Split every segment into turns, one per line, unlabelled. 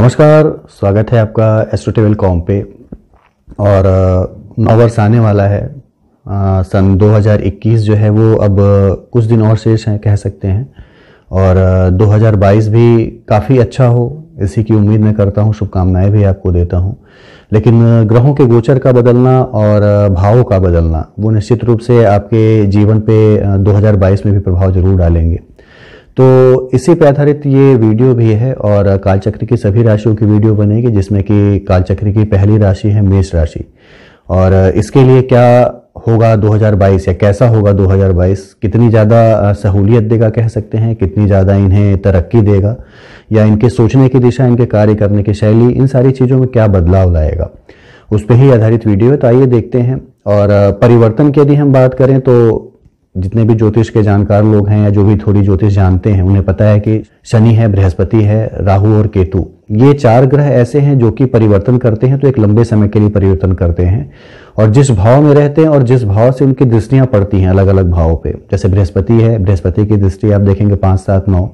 नमस्कार, स्वागत है आपका एस्ट्रोटेबल.com पे। और नौ वर्ष आने वाला है। सन 2021 जो है वो अब कुछ दिन और शेष हैं कह सकते हैं, और 2022 भी काफ़ी अच्छा हो इसी की उम्मीद मैं करता हूँ, शुभकामनाएं भी आपको देता हूँ। लेकिन ग्रहों के गोचर का बदलना और भावों का बदलना वो निश्चित रूप से आपके जीवन पे 2022 में भी प्रभाव जरूर डालेंगे। तो इसी पे आधारित ये वीडियो भी है, और कालचक्र की सभी राशियों की वीडियो बनेगी, जिसमें कि कालचक्र की पहली राशि है मेष राशि। और इसके लिए क्या होगा 2022 या कैसा होगा 2022, कितनी ज़्यादा सहूलियत देगा कह सकते हैं, कितनी ज़्यादा इन्हें तरक्की देगा, या इनके सोचने की दिशा, इनके कार्य करने की शैली, इन सारी चीज़ों में क्या बदलाव लाएगा, उस पर ही आधारित वीडियो है। तो आइए देखते हैं। और परिवर्तन की यदि हम बात करें तो जितने भी ज्योतिष के जानकार लोग हैं या जो भी थोड़ी ज्योतिष जानते हैं उन्हें पता है कि शनि है, बृहस्पति है, राहु और केतु, ये चार ग्रह ऐसे हैं जो कि परिवर्तन करते हैं तो एक लंबे समय के लिए परिवर्तन करते हैं, और जिस भाव में रहते हैं और जिस भाव से उनकी दृष्टियां पड़ती हैं अलग अलग भावों पे। जैसे बृहस्पति है, बृहस्पति की दृष्टि आप देखेंगे 5, 7, 9,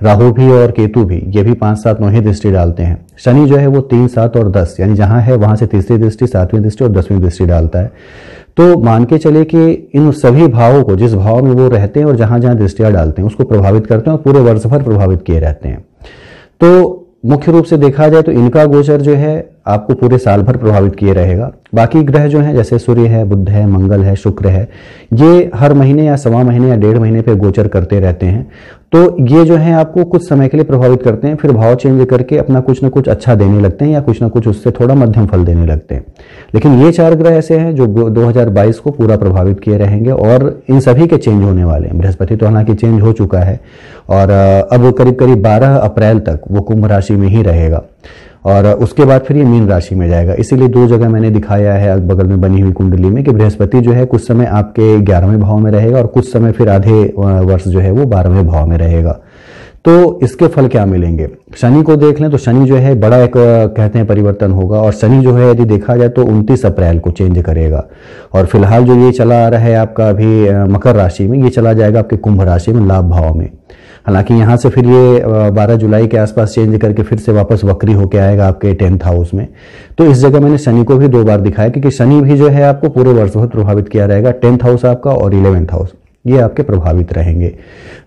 राहु भी और केतु भी, ये भी 5, 7, 9 ही दृष्टि डालते हैं। शनि जो है वो 3, 7 और 10, यानी जहां है वहां से तीसरी दृष्टि, 7वीं दृष्टि और 10वीं दृष्टि डालता है। तो मान के चले कि इन सभी भावों को, जिस भाव में वो रहते हैं और जहां जहां दृष्टियां डालते हैं, उसको प्रभावित करते हैं और पूरे वर्ष भर प्रभावित किए रहते हैं। तो मुख्य रूप से देखा जाए तो इनका गोचर जो है आपको पूरे साल भर प्रभावित किए रहेगा। बाकी ग्रह जो हैं जैसे सूर्य है, बुध है, मंगल है, शुक्र है, ये हर महीने या सवा महीने या 1.5 महीने पे गोचर करते रहते हैं। तो ये जो है आपको कुछ समय के लिए प्रभावित करते हैं, फिर भाव चेंज करके अपना कुछ ना कुछ अच्छा देने लगते हैं या कुछ ना कुछ उससे थोड़ा मध्यम फल देने लगते हैं। लेकिन ये चार ग्रह ऐसे हैं जो 2022 को पूरा प्रभावित किए रहेंगे, और इन सभी के चेंज होने वाले हैं। बृहस्पति तो हालांकि चेंज हो चुका है, और अब करीब करीब 12 अप्रैल तक वो कुंभ राशि में ही रहेगा, और उसके बाद फिर ये मीन राशि में जाएगा। इसीलिए 2 जगह मैंने दिखाया है बगल में बनी हुई कुंडली में कि बृहस्पति जो है कुछ समय आपके 11वें भाव में रहेगा, और कुछ समय फिर आधे वर्ष जो है वो 12वें भाव में रहेगा। तो इसके फल क्या मिलेंगे। शनि को देख लें तो शनि जो है बड़ा एक कहते हैं परिवर्तन होगा, और शनि जो है यदि देखा जाए तो 29 अप्रैल को चेंज करेगा। और फिलहाल जो ये चला आ रहा है आपका अभी मकर राशि में, ये चला जाएगा आपके कुंभ राशि में, लाभ भाव में। हालांकि यहाँ से फिर ये 12 जुलाई के आसपास चेंज करके फिर से वापस वक्री होके आएगा आपके 10th हाउस में। तो इस जगह मैंने शनि को भी 2 बार दिखाया, क्योंकि शनि भी जो है आपको पूरे वर्ष भर प्रभावित किया रहेगा। 10th हाउस आपका और 11th हाउस, ये आपके प्रभावित रहेंगे।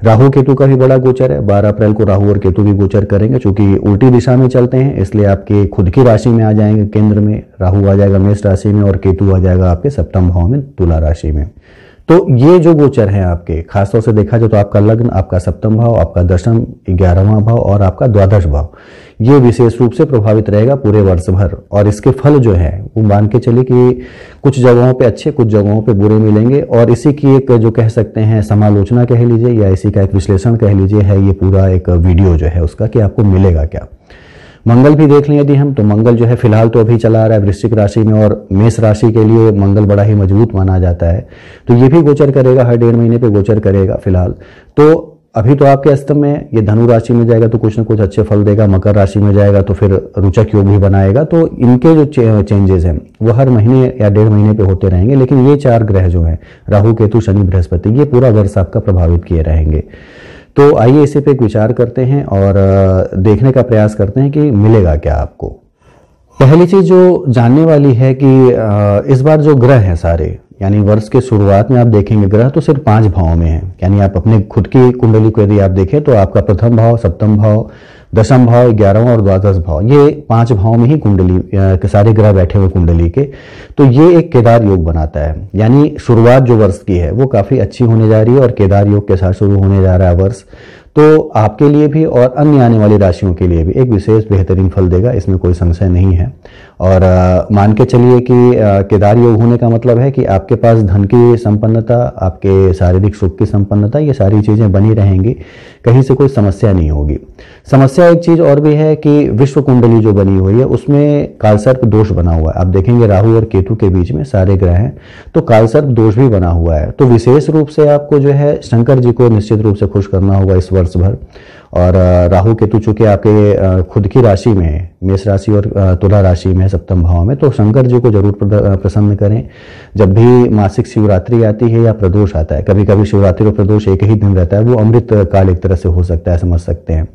राहु केतु का भी बड़ा गोचर है। 12 अप्रैल को राहु और केतु भी गोचर करेंगे, चूंकि उल्टी दिशा में चलते हैं इसलिए आपके खुद की राशि में आ जाएंगे। केंद्र में राहु आ जाएगा मेष राशि में, और केतु आ जाएगा आपके सप्तम भाव में तुला राशि में। तो ये जो गोचर है आपके, खासतौर से देखा जाए तो आपका लग्न, आपका सप्तम भाव, आपका दशम, 11वां भाव और आपका द्वादश भाव, ये विशेष रूप से प्रभावित रहेगा पूरे वर्ष भर। और इसके फल जो है वो मान के चलिए कि कुछ जगहों पे अच्छे, कुछ जगहों पे बुरे मिलेंगे। और इसी की एक जो कह सकते हैं समालोचना कह लीजिए, या इसी का एक विश्लेषण कह लीजिए, है ये पूरा एक वीडियो जो है उसका कि आपको मिलेगा क्या। मंगल भी देख लें यदि हम, तो मंगल जो है फिलहाल तो अभी चला आ रहा है वृश्चिक राशि में, और मेष राशि के लिए मंगल बड़ा ही मजबूत माना जाता है। तो ये भी गोचर करेगा, हर 1.5 महीने पे गोचर करेगा फिलहाल। तो अभी तो आपके अष्टम में, ये धनु राशि में जाएगा तो कुछ ना कुछ अच्छे फल देगा, मकर राशि में जाएगा तो फिर रोचक योग भी बनाएगा। तो इनके जो चेंजेस हैं वो हर महीने या 1.5 महीने पे होते रहेंगे। लेकिन ये 4 ग्रह जो हैं, राहु केतु शनि बृहस्पति, ये पूरा वर्ष आपका प्रभावित किए रहेंगे। तो आइए इसी पे एक विचार करते हैं और देखने का प्रयास करते हैं कि मिलेगा क्या आपको। पहली चीज जो जानने वाली है कि इस बार जो ग्रह हैं सारे, यानी वर्ष के शुरुआत में आप देखेंगे ग्रह तो सिर्फ 5 भाव में हैं। यानी आप अपने खुद की कुंडली को यदि आप देखें तो आपका प्रथम भाव, सप्तम भाव, दशम भाव, 11वां और द्वादश भाव, ये 5 भाव में ही कुंडली के सारे ग्रह बैठे हुए कुंडली के। तो ये एक केदार योग बनाता है, यानी शुरुआत जो वर्ष की है वो काफी अच्छी होने जा रही है, और केदार योग के साथ शुरू होने जा रहा है वर्ष। तो आपके लिए भी और अन्य आने वाली राशियों के लिए भी एक विशेष बेहतरीन फल देगा, इसमें कोई संशय नहीं है। और मान के चलिए कि केदार योग होने का मतलब है कि आपके पास धन की संपन्नता, आपके शारीरिक सुख की संपन्नता, ये सारी चीजें बनी रहेंगी, कहीं से कोई समस्या नहीं होगी। समस्या एक चीज और भी है कि विश्व कुंडली जो बनी हुई है उसमें कालसर्प दोष बना हुआ है। आप देखेंगे राहु और केतु के बीच में सारे ग्रह हैं, तो कालसर्प दोष भी बना हुआ है। तो विशेष रूप से आपको जो है शंकर जी को निश्चित रूप से खुश करना होगा इस वर्ष भर। और राहु केतु चूंकि आपके खुद की राशि में है, मेष राशि और तुला राशि में सप्तम भाव में, तो शंकर जी को जरूर प्रसन्न करें। जब भी मासिक शिवरात्रि आती है या प्रदोष आता है, कभी कभी शिवरात्रि और प्रदोष एक ही दिन रहता है, वो अमृत काल एक तरह से हो सकता है, समझ सकते हैं।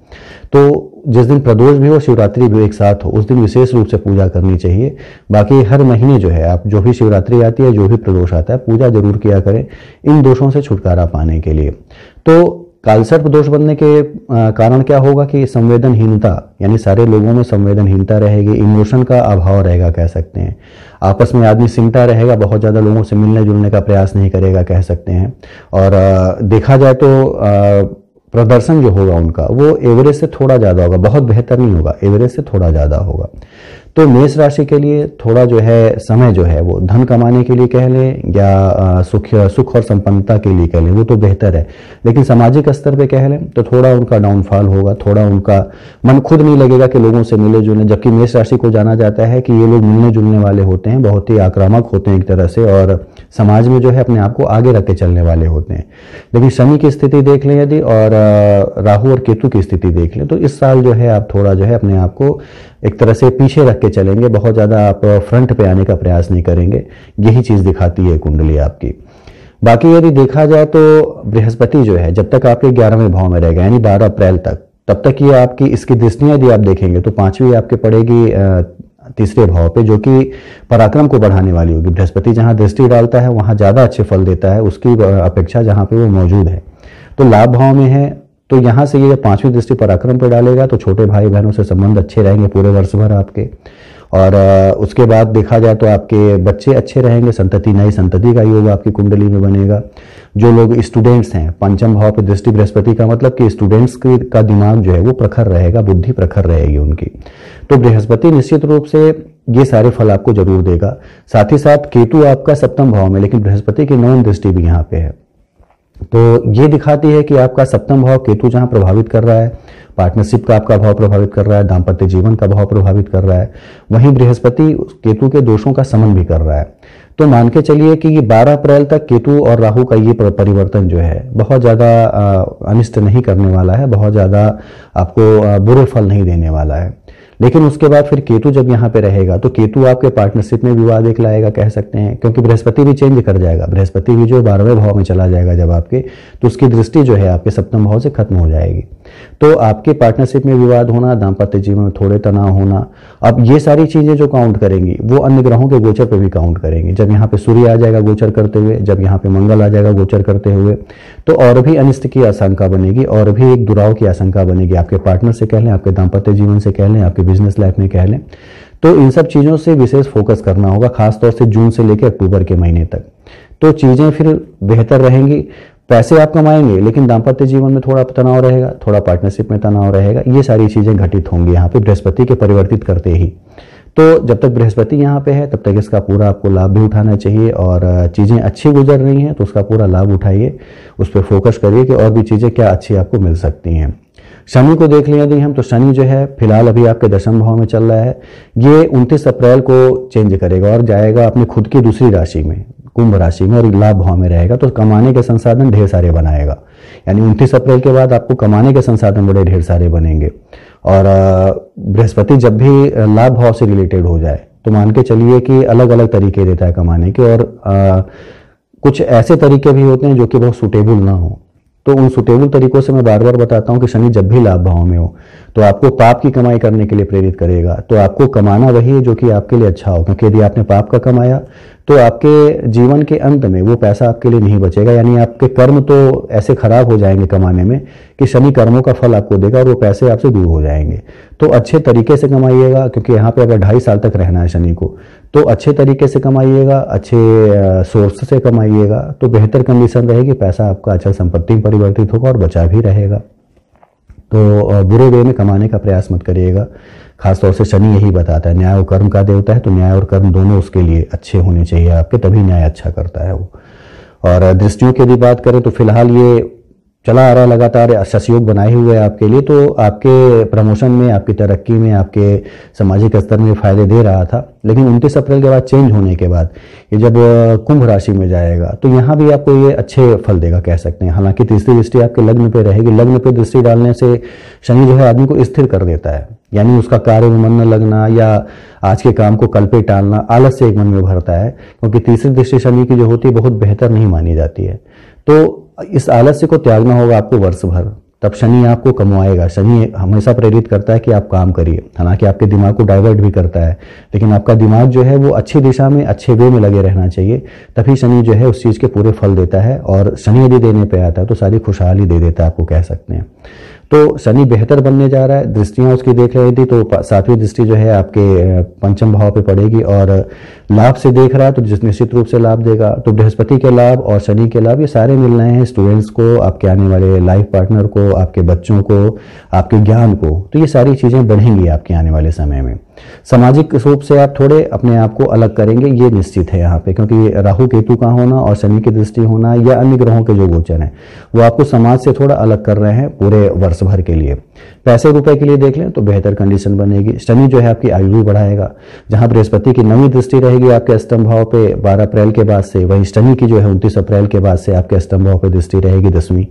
तो जिस दिन प्रदोष भी हो, शिवरात्रि भी एक साथ हो, उस दिन विशेष रूप से पूजा करनी चाहिए। बाकी हर महीने जो है आप जो भी शिवरात्रि आती है, जो भी प्रदोष आता है, पूजा जरूर किया करें इन दोषों से छुटकारा पाने के लिए। तो कालसर्प दोष बनने के कारण क्या होगा कि संवेदनहीनता, यानी सारे लोगों में संवेदनहीनता रहेगी, इमोशन का अभाव रहेगा कह सकते हैं। आपस में आदमी सिमटा रहेगा, बहुत ज़्यादा लोगों से मिलने जुलने का प्रयास नहीं करेगा कह सकते हैं। और देखा जाए तो प्रदर्शन जो होगा उनका वो एवरेज से थोड़ा ज़्यादा होगा, बहुत बेहतर नहीं होगा, एवरेज से थोड़ा ज़्यादा होगा। तो मेष राशि के लिए थोड़ा जो है समय जो है वो धन कमाने के लिए कह लें या सुख और संपन्नता के लिए कह लें, वो तो बेहतर है। लेकिन सामाजिक स्तर पे कह लें तो थोड़ा उनका डाउनफॉल होगा, थोड़ा उनका मन खुद नहीं लगेगा कि लोगों से मिले जुले। जबकि मेष राशि को जाना जाता है कि ये लोग मिलने जुलने वाले होते हैं, बहुत ही आक्रामक होते हैं एक तरह से, और समाज में जो है अपने आप को आगे रख के चलने वाले होते हैं। लेकिन शनि की स्थिति देख लें यदि, और राहु और केतु की स्थिति देख लें, तो इस साल जो है आप थोड़ा जो है अपने आप को एक तरह से पीछे रख के चलेंगे, बहुत ज़्यादा आप फ्रंट पे आने का प्रयास नहीं करेंगे। यही चीज़ दिखाती है कुंडली आपकी। बाकी यदि देखा जाए तो बृहस्पति जो है जब तक आपके 11वें भाव में रहेगा, यानी 12 अप्रैल तक, तब तक ये आपकी इसकी दृष्टियां यदि आप देखेंगे तो 5वीं आपके पड़ेगी तीसरे भाव पे, जो कि पराक्रम को बढ़ाने वाली होगी। बृहस्पति जहां दृष्टि डालता है वहां ज़्यादा अच्छे फल देता है उसकी अपेक्षा जहां पे वो मौजूद है। तो लाभ भाव में है, तो यहाँ से ये 5वीं दृष्टि पराक्रम पर डालेगा तो छोटे भाई बहनों से संबंध अच्छे रहेंगे पूरे वर्ष भर आपके। और उसके बाद देखा जाए तो आपके बच्चे अच्छे रहेंगे, संतति, नई संतति का योग आपकी कुंडली में बनेगा। जो लोग स्टूडेंट्स हैं, पंचम भाव पे दृष्टि बृहस्पति का मतलब कि स्टूडेंट्स का दिमाग जो है वो प्रखर रहेगा, बुद्धि प्रखर रहेगी उनकी। तो बृहस्पति निश्चित रूप से ये सारे फल आपको जरूर देगा। साथ ही साथ केतु आपका 7वें भाव में, लेकिन बृहस्पति की 9वीं दृष्टि भी यहाँ पे है। तो ये दिखाती है कि आपका 7वां भाव केतु जहां प्रभावित कर रहा है, पार्टनरशिप का आपका भाव प्रभावित कर रहा है, दाम्पत्य जीवन का भाव प्रभावित कर रहा है, वहीं बृहस्पति केतु के दोषों का समन भी कर रहा है। तो मान के चलिए कि ये 12 अप्रैल तक केतु और राहु का ये परिवर्तन जो है बहुत ज़्यादा अनिष्ट नहीं करने वाला है, बहुत ज़्यादा आपको बुरे फल नहीं देने वाला है। लेकिन उसके बाद फिर केतु जब यहाँ पे रहेगा तो केतु आपके पार्टनरशिप में विवाद एक लाएगा कह सकते हैं, क्योंकि बृहस्पति भी चेंज कर जाएगा। बृहस्पति भी जो 12वें भाव में चला जाएगा जब आपके, तो उसकी दृष्टि जो है आपके 7वें भाव से खत्म हो जाएगी। तो आपके पार्टनरशिप में विवाद होना, दाम्पत्य जीवन में थोड़े तनाव होना, अब ये सारी चीजें जो काउंट करेंगी वो अन्य ग्रहों के गोचर पे भी काउंट करेंगी। जब यहाँ पे सूर्य आ जाएगा गोचर करते हुए, जब यहाँ पे मंगल आ जाएगा गोचर करते हुए, तो और भी अनिष्ट की आशंका बनेगी, और भी एक दुराव की आशंका बनेगी। आपके पार्टनर से कह लें, आपके दाम्पत्य जीवन से कह लें, आपके बिजनेस लाइफ में कह लें। तो इन सब चीजों से विशेष फोकस करना होगा, खासतौर से जून से लेकर अक्टूबर के महीने तक। तो चीजें फिर बेहतर रहेंगी, पैसे आप कमाएंगे, लेकिन दाम्पत्य जीवन में थोड़ा तनाव रहेगा, थोड़ा पार्टनरशिप में तनाव रहेगा। ये सारी चीजें घटित होंगी यहाँ पे बृहस्पति के परिवर्तित करते ही। तो जब तक बृहस्पति यहाँ पे है तब तक इसका पूरा आपको लाभ भी उठाना चाहिए, और चीजें अच्छी गुजर रही हैं तो उसका पूरा लाभ उठाइए, उस पर फोकस करिए कि और भी चीजें क्या अच्छी आपको मिल सकती हैं। शनि को देख लिया यदि हम, तो शनि जो है फिलहाल अभी आपके 10वें भाव में चल रहा है। ये 29 अप्रैल को चेंज करेगा और जाएगा अपनी खुद की दूसरी राशि में, कुंभ राशि में, और लाभ भाव में रहेगा। तो कमाने के संसाधन ढेर सारे बनाएगा, यानी 29 अप्रैल के बाद आपको कमाने के संसाधन बड़े ढेर सारे बनेंगे। और बृहस्पति जब भी लाभ भाव से रिलेटेड हो जाए तो मान के चलिए कि अलग अलग तरीके देता है कमाने के, और कुछ ऐसे तरीके भी होते हैं जो कि बहुत सुटेबल ना हो। तो उन सुटेबल तरीकों से मैं बार बार बताता हूं कि शनि जब भी लाभ भाव में हो तो आपको पाप की कमाई करने के लिए प्रेरित करेगा। तो आपको कमाना वही है जो कि आपके लिए अच्छा हो, क्योंकि यदि आपने पाप का कमाया तो आपके जीवन के अंत में वो पैसा आपके लिए नहीं बचेगा, यानी आपके कर्म तो ऐसे खराब हो जाएंगे कमाने में कि शनि कर्मों का फल आपको देगा और वो पैसे आपसे दूर हो जाएंगे। तो अच्छे तरीके से कमाइएगा, क्योंकि यहाँ पे अगर 2.5 साल तक रहना है शनि को, तो अच्छे तरीके से कमाइएगा, अच्छे सोर्स से कमाइएगा, तो बेहतर कंडीशन रहेगी, पैसा आपका अचल संपत्ति में परिवर्तित होगा और बचा भी रहेगा। तो बुरे वे में कमाने का प्रयास मत करिएगा। खासतौर से शनि यही बताता है, न्याय और कर्म का देवता है, तो न्याय और कर्म दोनों उसके लिए अच्छे होने चाहिए आपके, तभी न्याय अच्छा करता है वो। और दृष्टियों की यदि बात करें तो फिलहाल ये चला आ रहा लगातार शशयोग बनाए हुए है आपके लिए, तो आपके प्रमोशन में, आपकी तरक्की में, आपके सामाजिक स्तर में फायदे दे रहा था। लेकिन 29 अप्रैल के बाद चेंज होने के बाद ये जब कुंभ राशि में जाएगा तो यहाँ भी आपको ये अच्छे फल देगा कह सकते हैं। हालांकि तीसरी दृष्टि आपके लग्न पे रहेगी, लग्न पे दृष्टि डालने से शनि जो है आदमी को स्थिर कर देता है, यानी उसका कार्य में मन न लगना या आज के काम को कल पे टालना, आलस से एक मन में भरता है, क्योंकि तीसरी दृष्टि शनि की जो होती है बहुत बेहतर नहीं मानी जाती है। तो इस आलस्य को त्यागना होगा आपको वर्ष भर, तब शनि आपको कमवाएगा। शनि हमेशा प्रेरित करता है कि आप काम करिए, हालांकि आपके दिमाग को डाइवर्ट भी करता है, लेकिन आपका दिमाग जो है वो अच्छी दिशा में, अच्छे वे में लगे रहना चाहिए, तभी शनि जो है उस चीज़ के पूरे फल देता है। और शनि यदि देने पे आता है तो सारी खुशहाली दे देता है, आपको कह सकते हैं। तो शनि बेहतर बनने जा रहा है, दृष्टियां उसकी देख रही थी, तो 7वीं दृष्टि जो है आपके पंचम भाव पे पड़ेगी और लाभ से देख रहा है, तो जिस निश्चित रूप से लाभ देगा। तो बृहस्पति के लाभ और शनि के लाभ ये सारे मिल रहे हैं स्टूडेंट्स को, आपके आने वाले लाइफ पार्टनर को, आपके बच्चों को, आपके ज्ञान को। तो ये सारी चीज़ें बढ़ेंगी आपके आने वाले समय में। सामाजिक रूप से आप थोड़े अपने आप को अलग करेंगे, ये निश्चित है यहाँ पे, क्योंकि राहु केतु का होना और शनि की दृष्टि होना या अन्य ग्रहों के जो गोचर हैं वो आपको समाज से थोड़ा अलग कर रहे हैं पूरे वर्ष भर के लिए। पैसे रुपए के लिए देख लें तो बेहतर कंडीशन बनेगी। शनि जो है आपकी आयु भी बढ़ाएगा। जहां बृहस्पति की 9वीं दृष्टि रहेगी आपके अष्टम भाव पे 12 अप्रैल के बाद से, वहीं शनि की जो है 29 अप्रैल के बाद से आपके अष्टम भाव पे दृष्टि रहेगी 10वीं।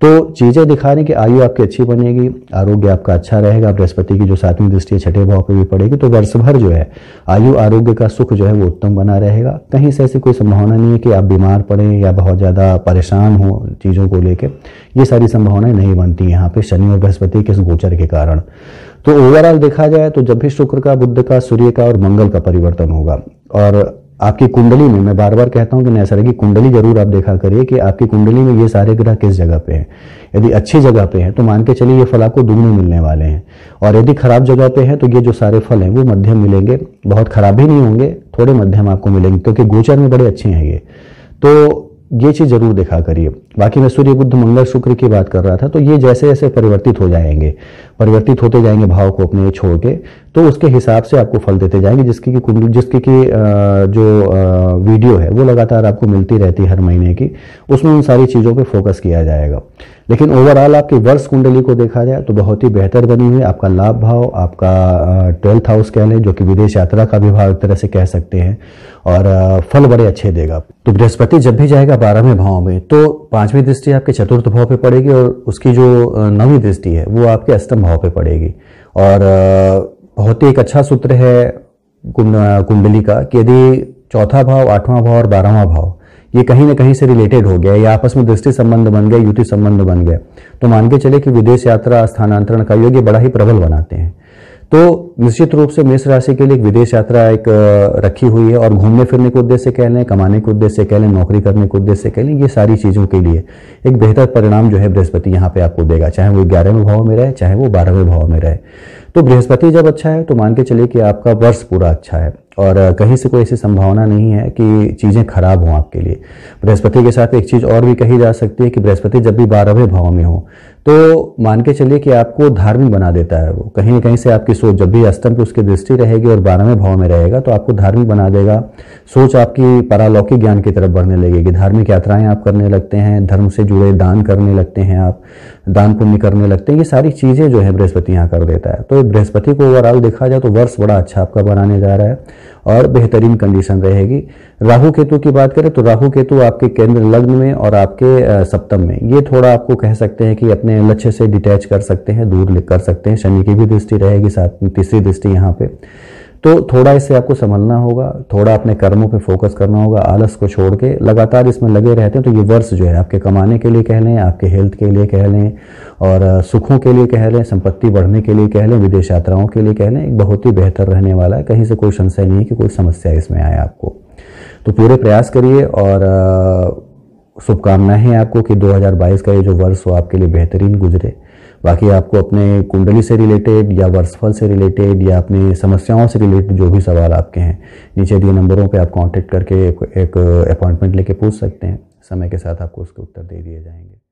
तो चीजें दिखाने की आयु आपकी अच्छी बनेगी, आरोग्य आपका अच्छा रहेगा। बृहस्पति की जो 7वीं दृष्टि 6ठे भाव पे भी पड़ेगी, तो वर्ष भर जो है आयु आरोग्य का सुख जो है वो उत्तम बना रहेगा। कहीं से ऐसी कोई संभावना नहीं है कि आप बीमार पड़े या बहुत ज्यादा परेशान हो चीजों को लेकर, ये सारी संभावनाएं नहीं बनती यहाँ पे शनि और बृहस्पति के इस गोचर के कारण। तो ओवरऑल देखा जाए तो जब भी शुक्र का, बुध का, सूर्य का और मंगल का परिवर्तन होगा और आपकी कुंडली में, मैं बार बार कहता हूं कि नैसर्गिक की कुंडली जरूर आप देखा करिए कि आपकी कुंडली में ये सारे ग्रह किस जगह पे हैं। यदि अच्छी जगह पे है तो मान के चलिए ये फल आपको दुगने मिलने वाले हैं, और यदि खराब जगह पे है तो ये जो सारे फल हैं वो मध्यम मिलेंगे। बहुत खराब भी नहीं होंगे, थोड़े मध्यम आपको मिलेंगे, क्योंकि गोचर में बड़े अच्छे हैं ये। तो ये चीज जरूर देखा करिए। बाकी मैं सूर्य, बुध, मंगल, शुक्र की बात कर रहा था, तो ये जैसे जैसे परिवर्तित हो जाएंगे, परिवर्तित होते जाएंगे भाव को अपने छोड़ के, तो उसके हिसाब से आपको फल देते जाएंगे। जिसकी जो वीडियो है वो लगातार आपको मिलती रहती है हर महीने की, उसमें उन सारी चीजों पे फोकस किया जाएगा। लेकिन ओवरऑल आपकी वर्ष कुंडली को देखा जाए तो बहुत ही बेहतर बनी हुई है। आपका लाभ भाव, आपका 12th हाउस कह लें, जो कि विदेश यात्रा का भी भाव एक तरह से कह सकते हैं, और फल बड़े अच्छे देगा। तो बृहस्पति जब भी जाएगा 12वें भाव में, तो 5वीं दृष्टि आपके 4th भाव पे पड़ेगी और उसकी जो 9वीं दृष्टि है वो आपके अष्टम भाव पे पड़ेगी। और बहुत ही एक अच्छा सूत्र है कुंडली का कि यदि 4था भाव, 8वां भाव और 12वां भाव ये कहीं ना कहीं से रिलेटेड हो गया या आपस में दृष्टि संबंध बन गया, युति संबंध बन गया, तो मान के चले कि विदेश यात्रा, स्थानांतरण का योग ये बड़ा ही प्रबल बनाते हैं। तो निश्चित रूप से मेष राशि के लिए एक विदेश यात्रा एक रखी हुई है, और घूमने फिरने के उद्देश्य से कह लें, कमाने के उद्देश्य से कह लें, नौकरी करने के उद्देश्य से कह लें, ये सारी चीजों के लिए एक बेहतर परिणाम जो है बृहस्पति यहाँ पे आपको देगा, चाहे वो 11वें भाव में रहे, चाहे वो 12वें भाव में रहे। तो बृहस्पति जब अच्छा है तो मान के चलिए कि आपका वर्ष पूरा अच्छा है, और कहीं से कोई ऐसी संभावना नहीं है कि चीजें खराब हों आपके लिए। बृहस्पति के साथ एक चीज और भी कही जा सकती है कि बृहस्पति जब भी 12वें भाव में हो तो मान के चलिए कि आपको धार्मिक बना देता है। वो कहीं न कहीं से आपकी सोच, जब भी अष्टम पे उसकी दृष्टि रहेगी और 12वें भाव में रहेगा तो आपको धार्मिक बना देगा। सोच आपकी परालौकिक ज्ञान की तरफ बढ़ने लगेगी, धार्मिक यात्राएं आप करने लगते हैं, धर्म से जुड़े दान करने लगते हैं, आप दान पुण्य करने लगते हैं। ये सारी चीजें जो है बृहस्पति यहाँ कर देता है। तो बृहस्पति को ओवरऑल देखा जाए तो वर्ष बड़ा अच्छा आपका बनाने जा रहा है और बेहतरीन कंडीशन रहेगी। राहु केतु की बात करें तो राहु केतु आपके केंद्र लग्न में और आपके सप्तम में, ये थोड़ा आपको कह सकते हैं कि अपने लक्ष्य से डिटैच कर सकते हैं, दूर कर सकते हैं। शनि की भी दृष्टि रहेगी, साथ में 3री दृष्टि यहाँ पे, तो थोड़ा इससे आपको संभलना होगा, थोड़ा अपने कर्मों पे फोकस करना होगा, आलस को छोड़ के लगातार इसमें लगे रहते हैं। तो ये वर्ष जो है आपके कमाने के लिए कह लें, आपके हेल्थ के लिए कह लें, और सुखों के लिए कह लें, संपत्ति बढ़ने के लिए कह लें, विदेश यात्राओं के लिए कह लें, एक बहुत ही बेहतर रहने वाला है। कहीं से कोई संशय नहीं है कि कोई समस्या इसमें आए आपको। तो पूरे प्रयास करिए, और शुभकामनाएं हैं आपको कि 2022 का ये जो वर्ष हो आपके लिए बेहतरीन गुजरे। बाकी आपको अपने कुंडली से रिलेटेड या वर्षफल से रिलेटेड या अपनी समस्याओं से रिलेटेड जो भी सवाल आपके हैं, नीचे दिए नंबरों पे आप कांटेक्ट करके एक अपॉइंटमेंट लेके पूछ सकते हैं। समय के साथ आपको उसके उत्तर दे दिए जाएंगे।